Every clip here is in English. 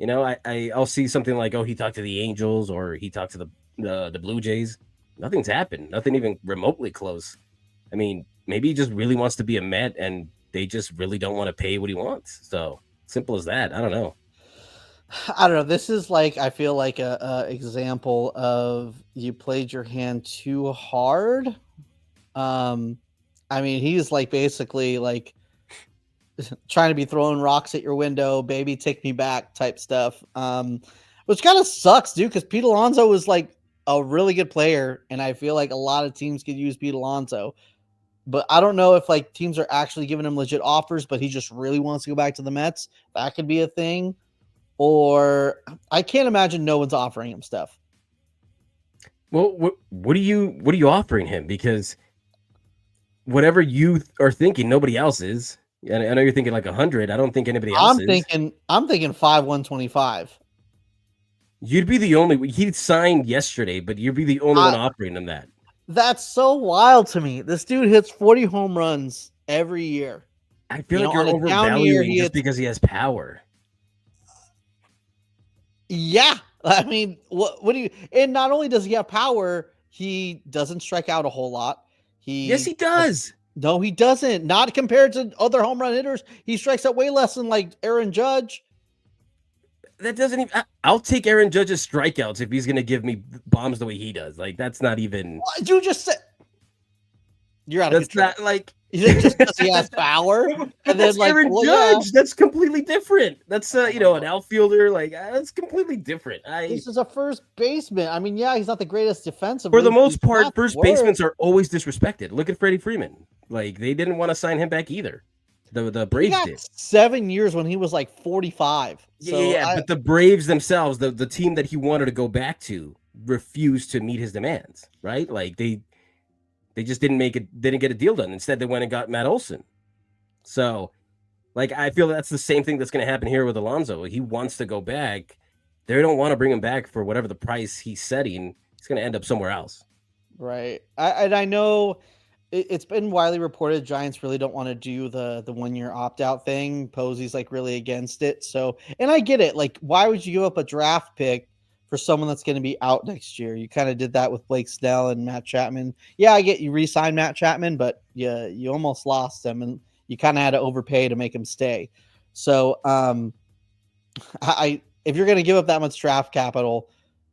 I'll see something like, oh, he talked to the Angels or he talked to the Blue Jays. Nothing's happened. Nothing even remotely close. I mean, maybe he just really wants to be a Met, and they just really don't want to pay what he wants. So simple as that. I don't know. I don't know. This is like I feel like a example of you played your hand too hard. Um, I mean, he's like basically like trying to be throwing rocks at your window, baby, take me back type stuff. Which kind of sucks, dude, because Pete Alonso was like a really good player, and I feel like a lot of teams could use Pete Alonso. But I don't know if like teams are actually giving him legit offers, but he just really wants to go back to the Mets. That could be a thing. Or I can't imagine no one's offering him stuff. Well, what are you offering him? Because whatever you are thinking, nobody else is. And I know you're thinking like 100. I don't think anybody else is. I'm thinking 5/125. You'd be the only. He signed yesterday, but you'd be the only one I, offering him that. that's so wild to me. This dude hits 40 home runs every year. I feel like On you're a down year, overvaluing he just hits. because he has power. Yeah, I mean, what do you? And not only does he have power, he doesn't strike out a whole lot. Yes, he He does. no, he doesn't. Not compared to other home run hitters. He strikes out way less than like Aaron Judge. That doesn't even. I'll take Aaron Judge's strikeouts if he's going to give me bombs the way he does. Like that's not even. What you just said? You're out of That's control. not like. You think just because he has power, But and then that's like, Aaron well, yeah, Judge. That's completely different. That's an outfielder. Like that's completely different. I this is a first baseman. I mean, yeah, he's not the greatest For the defensively, but he's most part, not the first basemen worst. are always disrespected. Look at Freddie Freeman. Like they didn't want to sign him back either. The He Braves got did. 7 years when he was like 45. Yeah, yeah, So yeah. But the Braves themselves, the team that he wanted to go back to, refused to meet his demands. Right? Like they just didn't get a deal done. Instead, they went and got Matt Olson. So like I feel that's the same thing that's going to happen here with Alonso. He wants to go back. They don't want to bring him back for whatever the price he's setting. He's going to end up somewhere else. right, I know it's been widely reported Giants really don't want to do the 1 year opt out thing. Posey's like really against it. So, and I get it. Like, why would you give up a draft pick for someone that's going to be out next year? You kind of did that with Blake Snell and Matt Chapman. Yeah, I get you re-signed Matt Chapman, but you almost lost him, and you kind of had to overpay to make him stay. So, I if you're going to give up that much draft capital,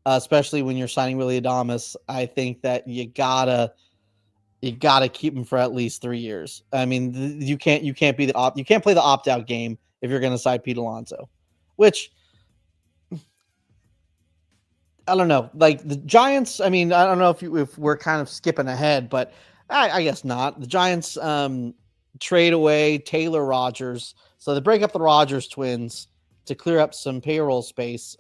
especially when you're signing Willie Adamas, I think that you gotta keep him for at least 3 years. I mean, you can't be you can't play the opt out game if you're going to sign Pete Alonso, which I don't know. Like the Giants, I mean, I don't know if we're kind of skipping ahead, but I guess not. The Giants trade away Taylor Rogers, so they break up the Rogers twins to clear up some payroll space,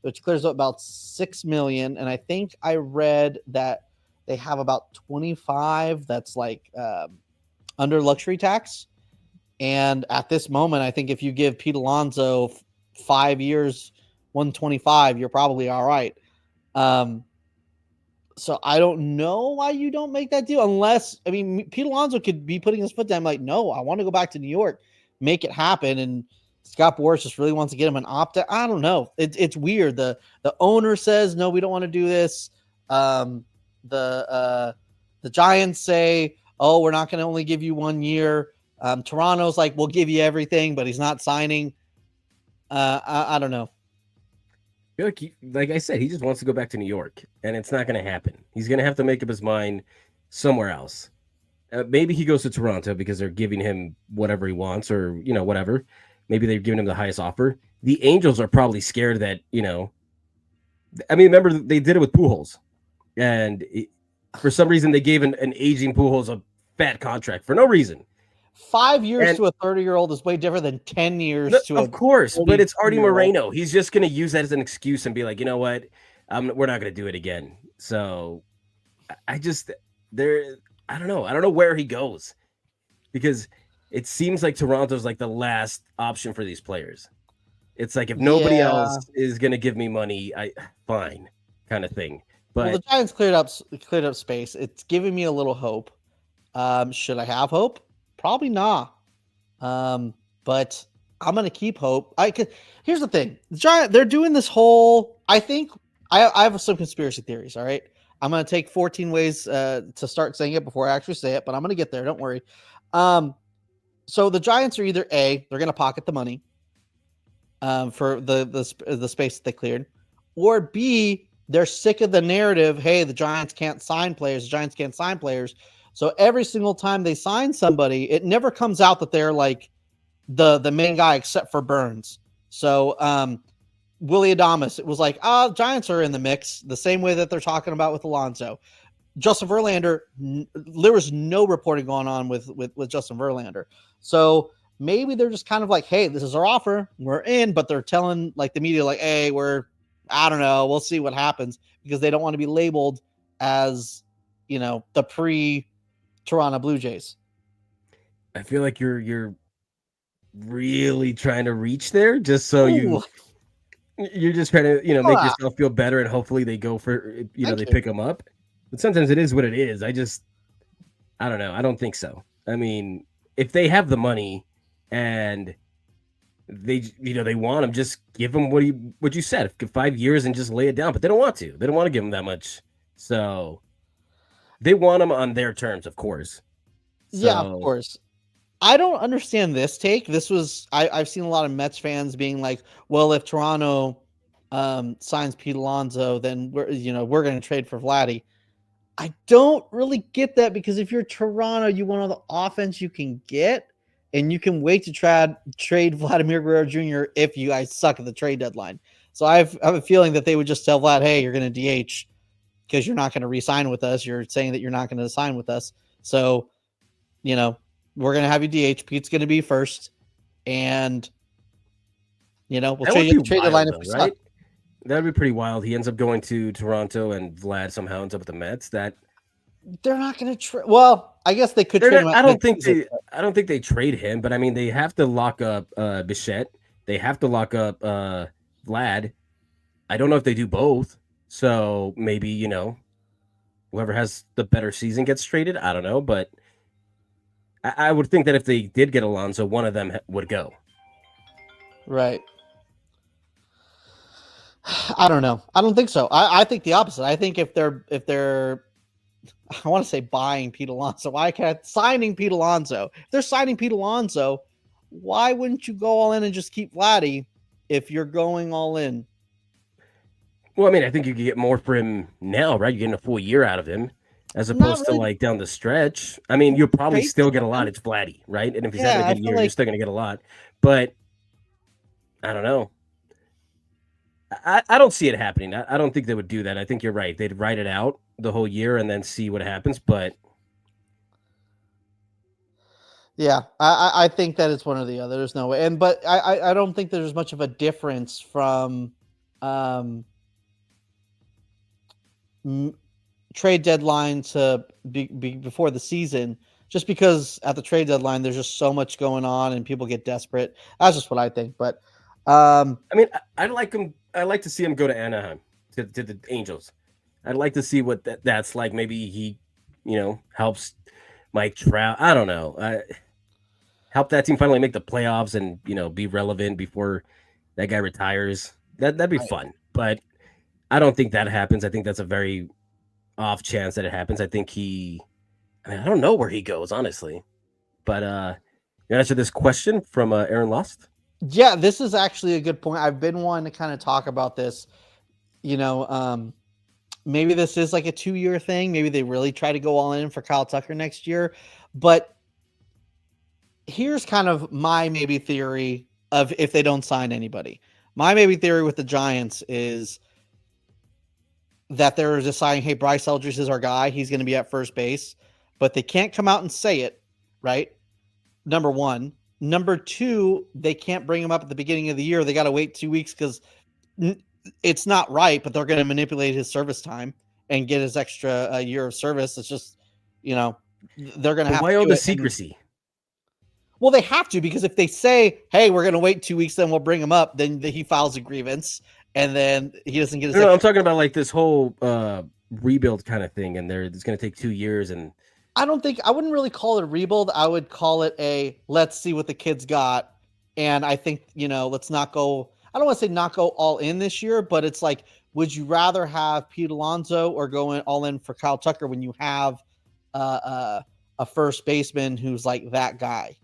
which clears up about 6 million. And I think I read that they have about 25 that's like under luxury tax. And at this moment, I think if you give Pete Alonso 5 years, 125, you're probably all right. Um, so I don't know why you don't make that deal unless, I mean, Pete Alonso could be putting his foot down like, no, I want to go back to New York, make it happen. And Scott Boras just really wants to get him an opt out. I don't know. It's weird. The owner says, no, we don't want to do this. Um, the Giants say, oh, we're not going to only give you 1 year. Toronto's like, we'll give you everything, but he's not signing. I don't know. Feel like I said, he just wants to go back to New York, and it's not going to happen. He's going to have to make up his mind somewhere else. Maybe he goes to Toronto because they're giving him whatever he wants, or whatever. Maybe they're giving him the highest offer. The Angels are probably scared that I mean, remember they did it with Pujols, and for some reason they gave an aging Pujols a fat contract for no reason. 5 years And to a 30-year-old is way different than 10 no, years to a of course, but it's Artie 42-year-old. Moreno. He's just going to use that as an excuse and be like, you know what, we're not going to do it again. So I just there, I don't know. I don't know where he goes because it seems like Toronto's like the last option for these players. It's like if nobody else Yeah. is going to give me money, I fine kind of thing. Well, the But Giants cleared up space. It's giving me a little hope. Should I have hope? Probably not. But I'm gonna keep hope. I could. Here's the thing: the Giant. They're doing this whole. I think I have some conspiracy theories. All right, I'm gonna take 14 ways to start saying it before I actually say it, but I'm gonna get there. Don't worry. Um, so the Giants are either A, they're gonna pocket the money for the space that they cleared, or B, they're sick of the narrative. Hey, the Giants can't sign players. The Giants can't sign players. So every single time they sign somebody, it never comes out that they're like the main guy except for Burns. So Willie Adamas, it was like, Giants are in the mix the same way that they're talking about with Alonso. Justin Verlander, there was no reporting going on with Justin Verlander. So maybe they're just kind of like, hey, this is our offer. We're in, but they're telling like the media, like, hey, I don't know, we'll see what happens, because they don't want to be labeled as, the pre Toronto Blue Jays. I feel like you're really trying to reach there just so Ooh, you're just trying to, make ah, yourself feel better and hopefully they go for, thank they you. pick them up. But sometimes it is what it is. I don't know. I don't think so. I mean, if they have the money and they want him, just give him what you said, 5 years and just lay it down. But they don't want to. They don't want to give him that much. So they want him on their terms, of course. Yeah, of So course. I don't understand this take. I've seen a lot of Mets fans being like, well, if Toronto signs Pete Alonso, then we're going to trade for Vladdy. I don't really get that, because if you're Toronto, you want all the offense you can get, and you can wait to trade Vladimir Guerrero Jr. if you guys suck at the trade deadline. So I have a feeling that they would just tell Vlad, hey, you're going to DH because you're not going to re-sign with us. You're saying that you're not going to sign with us. So, we're going to have you DH. Pete's going to be first. And, we'll that trade would you at be the trade deadline wild, if though, we suck. right? That would be pretty wild. He ends up going to Toronto, and Vlad somehow ends up with the Mets. They're not going to trade. Well, I guess they could They're trade not. him at next season. I don't think they trade him, but I mean, they have to lock up Bichette. They have to lock up Vlad. I don't know if they do both. So maybe whoever has the better season gets traded. I don't know, but I would think that if they did get Alonso, one of them would go. Right. I don't know. I don't think so. I think the opposite. I think if they're I want to say buying Pete Alonso. Why can't signing Pete Alonso? If they're signing Pete Alonso, why wouldn't you go all in and just keep Vladdy if you're going all in? Well, I mean, I think you could get more for him now, right? You're getting a full year out of him, as Not opposed to really like down the stretch. I mean, you'll probably trade still get a lot. deadline. It's Vladdy, right? And if he's having a Yeah, I good feel year, you're like still going to get a lot. But I don't know. I don't see it happening. I don't think they would do that. I think you're right. They'd write it out the whole year and then see what happens. But yeah, I think that it's one or the other. There's no way. But I don't think there's much of a difference from um trade deadline to be before the season, just because at the trade deadline there's just so much going on and people get desperate. That's just what I think. But I mean, I'd like him. I'd like to see him go to Anaheim to the Angels. I'd like to see what that's like. Maybe he, helps Mike Trout. I don't know. Help that team finally make the playoffs and be relevant before that guy retires. That'd be right. fun. But I don't think that happens. I think that's a very off chance that it happens. I think he. I mean, I don't know where he goes honestly. But you answer this question from Aaron Lost. Yeah, this is actually a good point. I've been wanting to kind of talk about this. You know, maybe this is like a 2-year thing. Maybe they really try to go all in for Kyle Tucker next year. But here's kind of my maybe theory of if they don't sign anybody. My maybe theory with the Giants is that they're deciding, hey, Bryce Eldridge is our guy. He's going to be at first base, but they can't come out and say it, right? Number one. Number two, they can't bring him up at the beginning of the year. They got to wait 2 weeks because it's not right, but they're going to manipulate his service time and get his extra year of service. It's just, you know, they're going to But have why to all do the it. And secrecy? well, they have to, because if they say, hey, we're going to wait 2 weeks, then we'll bring him up, then he files a grievance and then he doesn't get his No, I'm extra. talking about like this whole rebuild kind of thing, and it's going to take 2 years. And I wouldn't really call it a rebuild. I would call it a let's see what the kids got. And I think, let's not go, I don't want to say not go all in this year, but it's like, would you rather have Pete Alonso or go in all in for Kyle Tucker when you have a first baseman who's like that guy?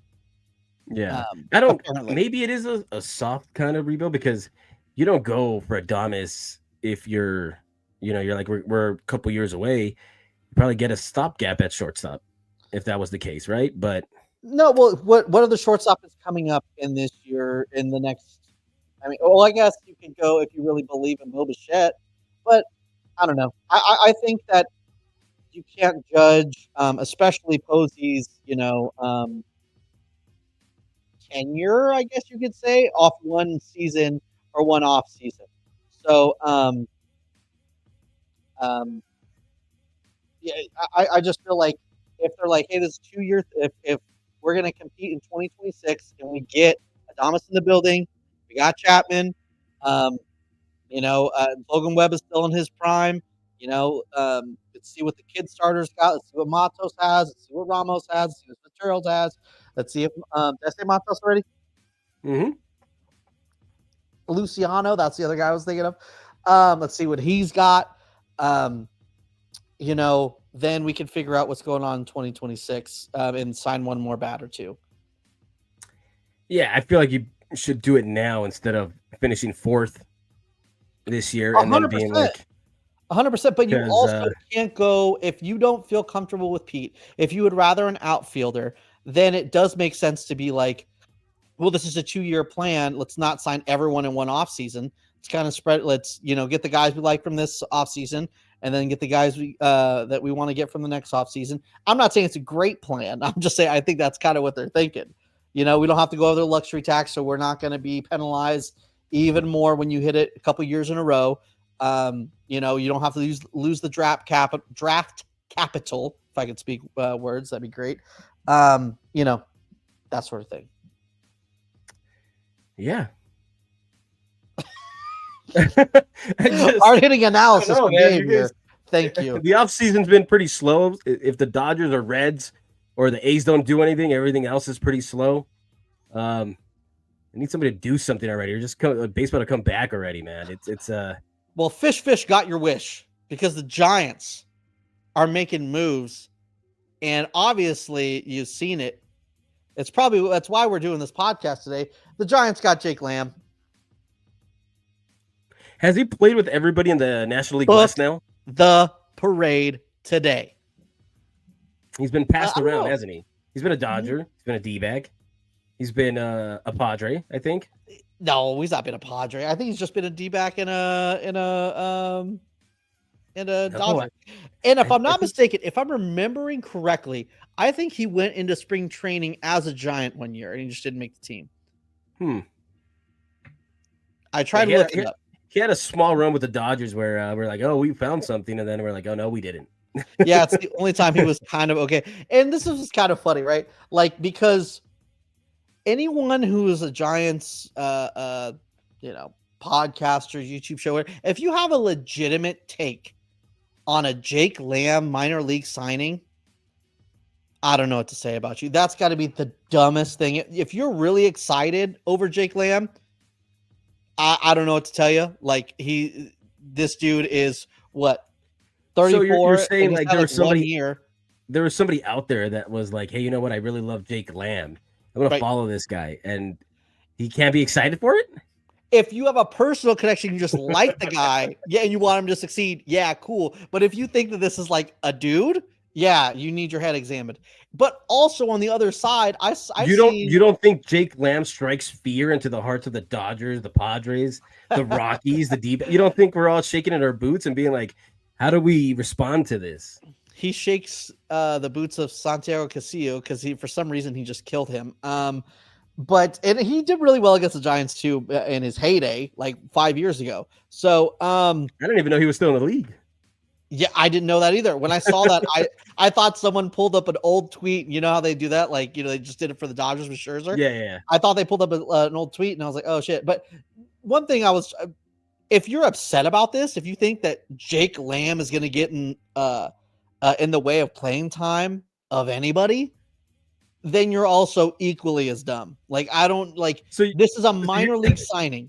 Yeah. I don't Apparently. maybe it is a soft kind of rebuild because you don't go for Adames if you're like we're a couple years away. You probably get a stopgap at shortstop if that was the case, right? But No, well, what are the shortstop is coming up in this year in the next? I mean, well, I guess you can go if you really believe in Bo Bichette, but I don't know. I think that you can't judge, especially Posey's, tenure, I guess you could say, off one season or one off season. So, um, yeah, I just feel like if they're like, hey, this is 2 years, if we're going to compete in 2026 and we get Adamas in the building, we got Chapman, um, Logan Webb is still in his prime. Let's see what the kid starters got. Let's see what Matos has. Let's see what Ramos has. Let's see what Fitzgerald has. Let's see if did I say Matos already? mhm. Luciano, that's the other guy I was thinking of. Let's see what he's got. Um, then we can figure out what's going on in 2026 and sign one more bat or two. Yeah, I feel like you should do it now instead of finishing fourth this year A and then hundred being percent. like 100%, but you because also can't go if you don't feel comfortable with Pete. If you would rather an outfielder, then it does make sense to be like, well, this is a 2-year plan. Let's not sign everyone in one offseason. Let's kind of spread. Let's get the guys we like from this offseason, and then get the guys that we want to get from the next offseason. I'm not saying it's a great plan. I'm just saying I think that's kind of what they're thinking. We don't have to go over the luxury tax, so we're not going to be penalized even more when you hit it a couple years in a row. You don't have to lose the draft capital. If I could speak words, that'd be great. That sort of thing. yeah. Hard hitting I don't analysis know, from man. Gabe You guys here. Thank you. the offseason's been pretty slow. If the Dodgers or Reds or the A's don't do anything, everything else is pretty slow. I need somebody to do something already, or just baseball to come back already, man. It's Well, fish got your wish because the Giants are making moves, and obviously you've seen it. That's why we're doing this podcast today. The Giants got Jake Lamb. Has he played with everybody in the National League West Booked now? the parade today. He's been passed I don't around, know. hasn't he? He's been a Dodger. He's been a D-bag. He's been a Padre, I think. No, he's not been a Padre. I think he's just been a D-back in a No, Dodger. And if I'm I not think. mistaken, if I'm remembering correctly, I think he went into spring training as a Giant one year and he just didn't make the team. I tried Yeah, looking up. he had a small run with the Dodgers where we're like, oh, we found something, and then we're like, oh no, we didn't. Yeah, it's the only time he was kind of okay. And this is kind of funny, right? Like, because anyone who is a Giants podcaster, YouTube show, if you have a legitimate take on a Jake Lamb minor league signing, I don't know what to say about you. That's got to be the dumbest thing. If you're really excited over Jake Lamb, I don't know what to tell you. Like this dude is what, 34, So you're and saying he's like had like 1 year. there was somebody out there that was like, hey, you know what? I really love Jake Lamb. I'm gonna Right. follow this guy, and he can't be excited for it. If you have a personal connection, you just like the guy, yeah, and you want him to succeed, yeah, cool. But if you think that this is like a dude, yeah, you need your head examined. But also on the other side, I've seen You don't think Jake Lamb strikes fear into the hearts of the Dodgers, the Padres, the Rockies, the Deep? You don't think we're all shaking in our boots and being like, how do we respond to this? he shakes the boots of Santiago Castillo because he, for some reason, he just killed him. And he did really well against the Giants too in his heyday, like 5 years ago. So, I didn't even know he was still in the league. yeah, I didn't know that either. When I saw that, I thought someone pulled up an old tweet. You know how they do that? Like, they just did it for the Dodgers with Scherzer. Yeah. I thought they pulled up an old tweet, and I was like, oh shit. But one thing if you're upset about this, if you think that Jake Lamb is going to get in the way of playing time of anybody, then you're also equally as dumb. Like, I don't like So this is a you, minor league signing.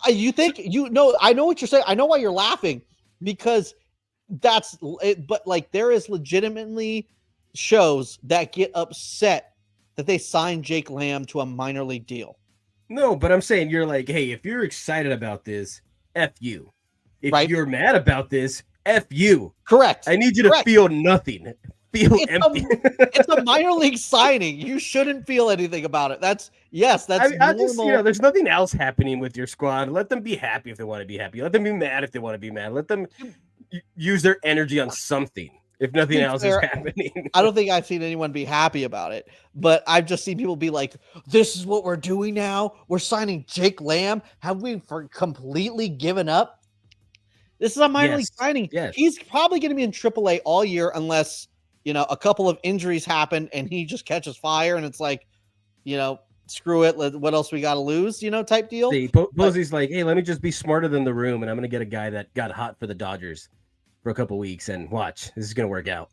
You think you know? I know what you're saying. I know why you're laughing because that's it. But like, there is legitimately shows that get upset that they signed Jake Lamb to a minor league deal. no, but I'm saying you're like, hey, if you're excited about this, F you. If Right? you're mad about this, F you. Correct. I need you to Correct. feel nothing. Feel It's empty. it's a minor league signing. You shouldn't feel anything about it. That's I, normal. I just, there's nothing else happening with your squad. Let them be happy if they want to be happy. Let them be mad if they want to be mad. Let them use their energy on something if To nothing be else is fair, happening. I don't think I've seen anyone be happy about it, but I've just seen people be like, "This is what we're doing now. We're signing Jake Lamb. Have we completely given up?" This is a minor league Yes. signing. Yes. He's probably going to be in AAA all year unless, a couple of injuries happen and he just catches fire and it's like, screw it. What else we got to lose, type deal. See, But Posey's like, hey, let me just be smarter than the room, and I'm going to get a guy that got hot for the Dodgers for a couple weeks, and watch. This is going to work out.